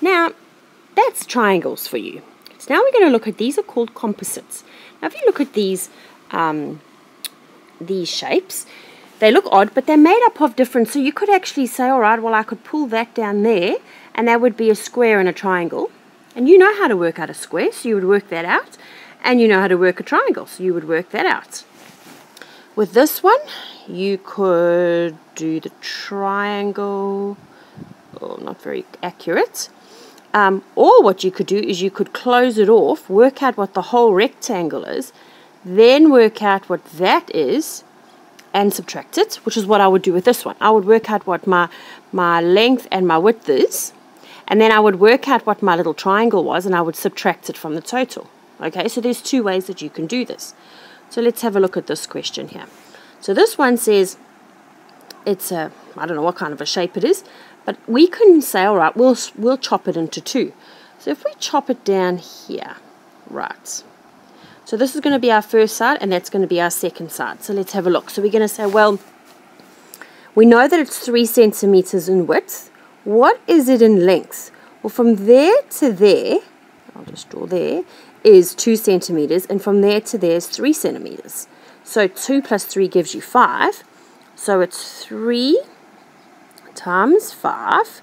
Now, that's triangles for you. So now we're going to look at, these are called composites. Now if you look at these shapes, they look odd, but they're made up of different, so you could actually say, all right, well, I could pull that down there, and that would be a square and a triangle. And you know how to work out a square, so you would work that out. And you know how to work a triangle, so you would work that out. With this one, you could do the triangle, not very accurate. Or what you could do is you could close it off, work out what the whole rectangle is, then work out what that is, and subtract it, which is what I would do with this one. I would work out what my length and my width is, and then I would work out what my little triangle was, and I would subtract it from the total. Okay, so there's two ways that you can do this. So let's have a look at this question here. So this one says, it's a, I don't know what kind of a shape it is, but we can say, all right, we'll chop it into two. So if we chop it down here, right. So this is going to be our first side, and that's going to be our second side. So let's have a look. So we're going to say, well, we know that it's 3 centimeters in width. What is it in length? Well, from there to there, I'll just draw there, is 2 centimeters, and from there to there is 3 centimeters. So 2 plus 3 gives you 5. So it's 3 times 5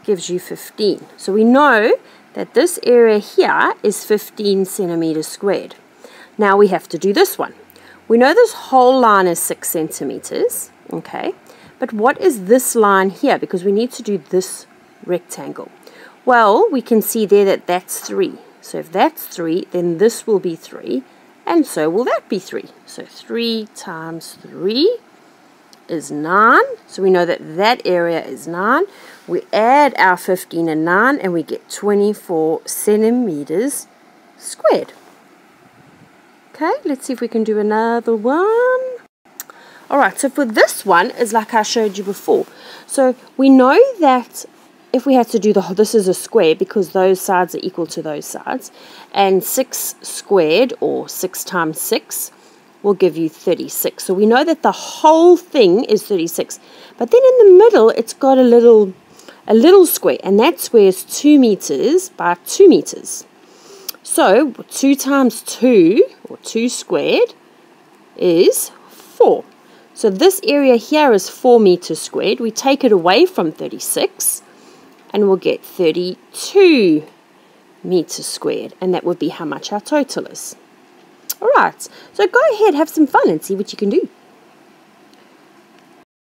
gives you 15. So we know that this area here is 15 centimeters squared. Now we have to do this one. We know this whole line is 6 centimeters, okay? But what is this line here? Because we need to do this rectangle. Well, we can see there that that's 3. So if that's 3, then this will be 3, and so will that be 3. So 3 times 3 is 9. So we know that that area is 9. We add our 15 and 9, and we get 24 centimeters squared. Okay, let's see if we can do another one. Alright, so for this one, is like I showed you before. So we know that if we had to do this is a square because those sides are equal to those sides. And 6 squared, or 6 times 6, will give you 36. So we know that the whole thing is 36. But then in the middle, it's got a little square. And that square is 2 meters by 2 meters. So 2 times 2, or 2 squared, is 4. So this area here is 4 meters squared. We take it away from 36, and we'll get 32 meters squared. And that would be how much our total is. Alright, so go ahead, have some fun, and see what you can do.